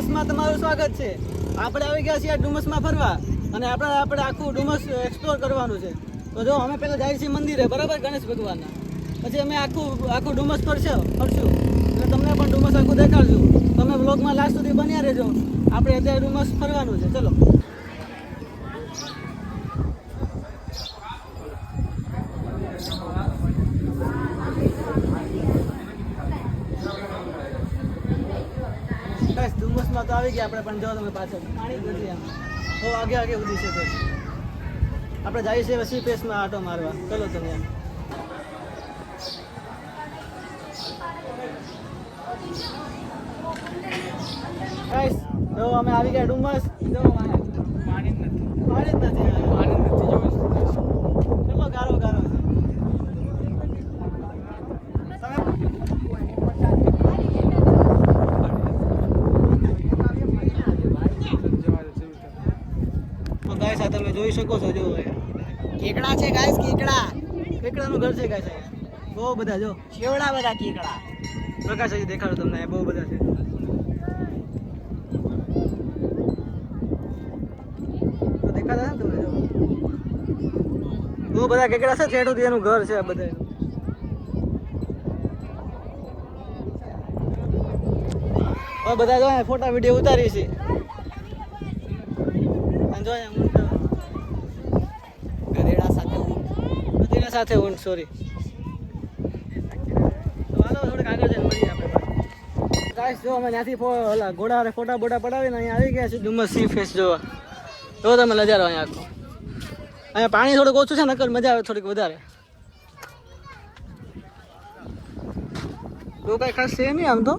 ડુમસમાં તમારું સ્વાગત છે. આપણે આવી ગયા છીએ ડુમસમાં ફરવા અને આપણે આખું ડુમસ એક્સપ્લોર કરવાનું છે. તો જો અમે પહેલાં જઈએ છીએ મંદિરે, બરાબર, ગણેશ ભગવાનના. પછી અમે આખું ડુમસ ફરશું એટલે તમને પણ ડુમસ આખું દેખાડશું. તમે વ્લોગમાં લાસ્ટ સુધી બન્યા રહેજો. આપણે અત્યારે ડુમસ ફરવાનું છે. ચલો. ડુમસમાં તો આવી ગયા આપણે, પણ જો તમે પાછળ પાણી જ નથી આમ. તો આગે ઉડી છે. તો આપણે જઈએ છીએ સી ફેસમાં આટો મારવા. ચલો તમે એમ. ગાઈસ જો અમે આવી ગયા ડુમસ. જો પાણી જ નથી. કેટલો ગારો છે. તમે જોઈ શકો છો. જો કેકડા છે ગાઈસ, કેકડાનું ઘર છે ગાઈસ. અહીંયા બહુ બધા જો કેવડા બધા કેકડા. પ્રકાશ હજી દેખાડો તમને. બહુ બધા છે. તો દેખાતા ને તમને? જો બહુ બધા કેકડા છે. છેટું એનું ઘર છે આ બધા. હવે બધા જો ફોટા વિડીયો ઉતારી છે. જો ગધેડા સાથે ઊંટ, સોરી. તો હાલો થોડીક આગળ જઈને મળીએ આપણે. ગાઈસ જો અમે ત્યાંથી ઘોડા ફોટા પડાવીને અહીંયા આવી ગયા છે ડુમસ સી ફેસ જોવા. જો તમે નજારો અહીંયા આખો. અહીંયા પાણી થોડુંક ઓછું છે, નકર મજા આવે થોડીક વધારે. તો કાંઈ ખાસ છે નહીં આમ તો.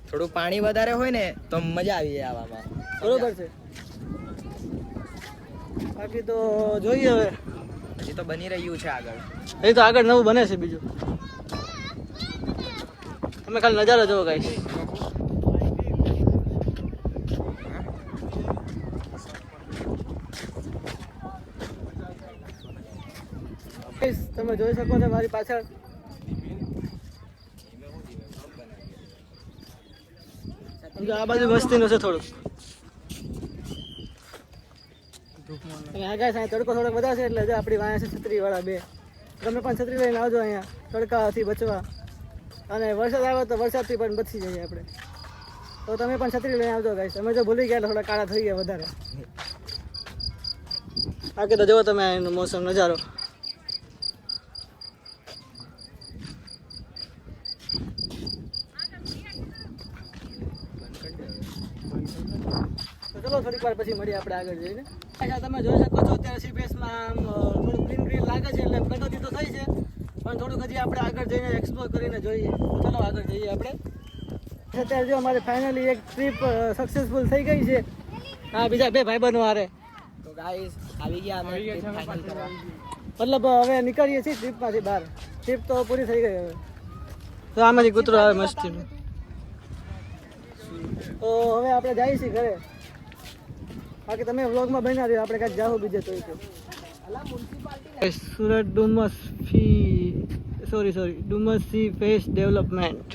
થોડું પાણી વધારે હોય ને તો મજા આવી જાય આવામાં. બરોબર છે. બાકી તો જોઈએ હવે. હજી તો બની રહ્યું છે આગળ. એ તો આગળ નવું બને છે બીજું. તમે ખાલી નજારો જોવો ગાઈસ. તમે જોઈ શકો છો મારી પાછળ. આ બાજુ વસ્તીનું છે થોડુંક. તડકો થોડોક વધારે છે એટલે આપણી વાંહે છે છત્રી વાળા બે. તમે પણ છત્રી લઈને આવજો અહીંયા તડકાથી બચવા. અને વરસાદ આવે તો વરસાદથી પણ બચી જઈએ આપણે. તો તમે પણ છત્રી લઈને આવજો ગાઈસ. અમે જો ભૂલી ગયા એટલે થોડા કાળા થઈ ગયા વધારે. બાકી તો જુઓ તમે એનો મોસમ નજારો. ચલો થોડીક વાર પછી મળીએ આપણે આગળ જઈને. તમે જોઈ શકો છો અત્યારે સીપીએસમાં થોડું ગ્રીન લાગે છે એટલે પ્રગતિ તો થઈ છે, પણ થોડુંક હજી આપણે આગળ જઈને એક્સપ્લોર કરીને જોઈએ. તો ચલો આગળ જઈએ આપણે. અત્યારે જો અમારે ફાઇનલી એક ટ્રીપ સક્સેસફુલ થઈ ગઈ છે. હા, બીજા બે ભાઈબંધો હારે. તો ગાઈસ આવી ગયા અમે ટ્રીપ ફાઇનલ કરવા. મતલબ હવે નીકળીએ છીએ ટ્રીપમાંથી બહાર. ટ્રીપ તો પૂરી થઈ ગઈ હવે. તો આમાંથી કૂતરો આવે મસ્તીનું. તો હવે આપણે જઈએ છીએ ઘરે. બાકી તમે વ્લોગમાં બન્યા રહ્યો. આપણે કાંઈક જાઓ બીજે તો. Surat Dumas Dumas C face development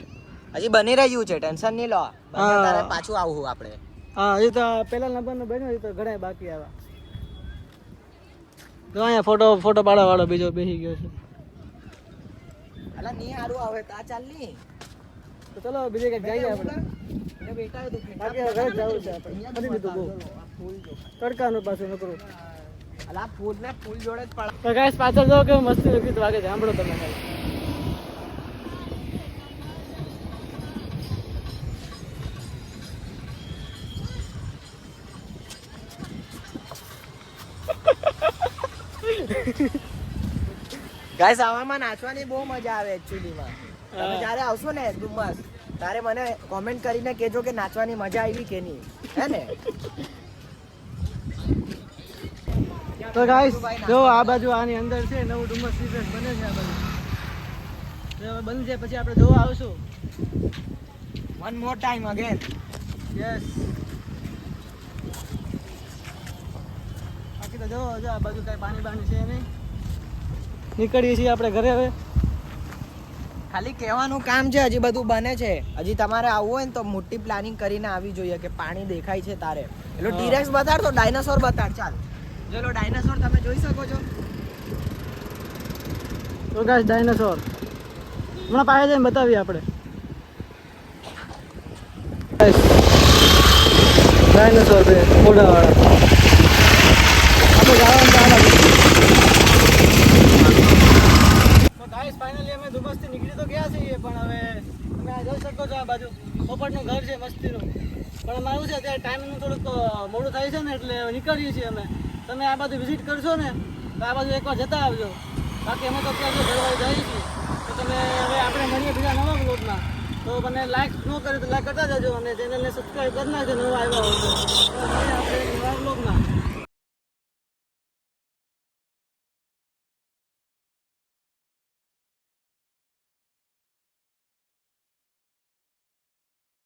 હજી બની રહ્યું છે, ટેન્શન નહીં લો. તારે પાછું આવવું આપણે. હા, એ તો પહેલા નંબરનો બન્યો. એ તો ઘણા બાકી આવ્યા. તો અહીંયા ફોટો પાડવા વાળો બીજો બેસી ગયો છે. અલા નહીં સારું આવે તા ચાલ નહીં. તો ચલો બીજે કંઈક જઈએ આપણે. બેટા બાકી ઘરે જવું છે આપણે. ફરી લીધું બહુ તડકાનું પાછું નકરું. અલા ફૂલ ને ફૂલ જોડે જ પડા. તો ગાઈસ પાછળ જો કેવું મસ્તી ગીત વાગે છે. સાંભળો તમે ખાલી. ગાઈસ આવામાં નાચવાની બહુ મજા આવે એકચ્યુઅલીમાં. તમે જ્યારે આવશો ને ડુમસ તારે મને કોમેન્ટ કરીને કહેજો કે નાચવાની મજા આવી કે નહીં, હે ને? તો ગાઈસ જો આ બાજુ આની અંદર છે નવું ડુમસ સી ફેસ બને છે. આ બાજુ બંધ છે પછી આપણે જોવા આવશું. One more time again. Yes. બાકી તો જો આ બાજુ કાંઈ પાણી છે નહીં. નીકળીએ છીએ આપણે ઘરે હવે. ખાલી કહેવાનું કામ છે, હજી બધું બને છે. હજી તમારે આવવું હોય ને તો મોટી પ્લાનિંગ કરીને આવી જોઈએ કે પાણી દેખાય છે તારે. એટલો ટીરેક્સ બતાડ તો ડાયનાસોર બતાડ. ચાલ ચલો ડાયનાસોર તમે જોઈ શકો છો. તો ગાઈસ ડાયનાસોર હમણાં પાસે જઈને બતાવીએ આપણે. ડાયનાસોર છે મોઢાવાળા. આપણે જવાનું તો ગાઈસ ફાઇનલી અમે ડુમસથી નીકળી તો ગયા છીએ, પણ હવે તમે આ જોઈ શકો છો આ બાજુ પોપટનું ઘર છે મસ્તીનું. પણ અમારું છે અત્યારે ટાઈમનું થોડુંક મોડું થાય છે ને એટલે હવે નીકળીએ છીએ અમે. તમે આ બાજુ વિઝિટ કરશો ને તો આ બાજુ એકવાર જતા આવજો. બાકી અમે તો અત્યારે ઘરવાળી જઈએ છીએ. તો તમે હવે આપણે મળીએ બીજા નવા બ્લોગમાં. તો મને લાઈક ન કરે તો લાઈક કરતા જજો અને ચેનલને સબસ્ક્રાઈબ કરી નાખજો નવા આવ્યા હોય તો. મળીએ આપણે નવા બ્લોગમાં.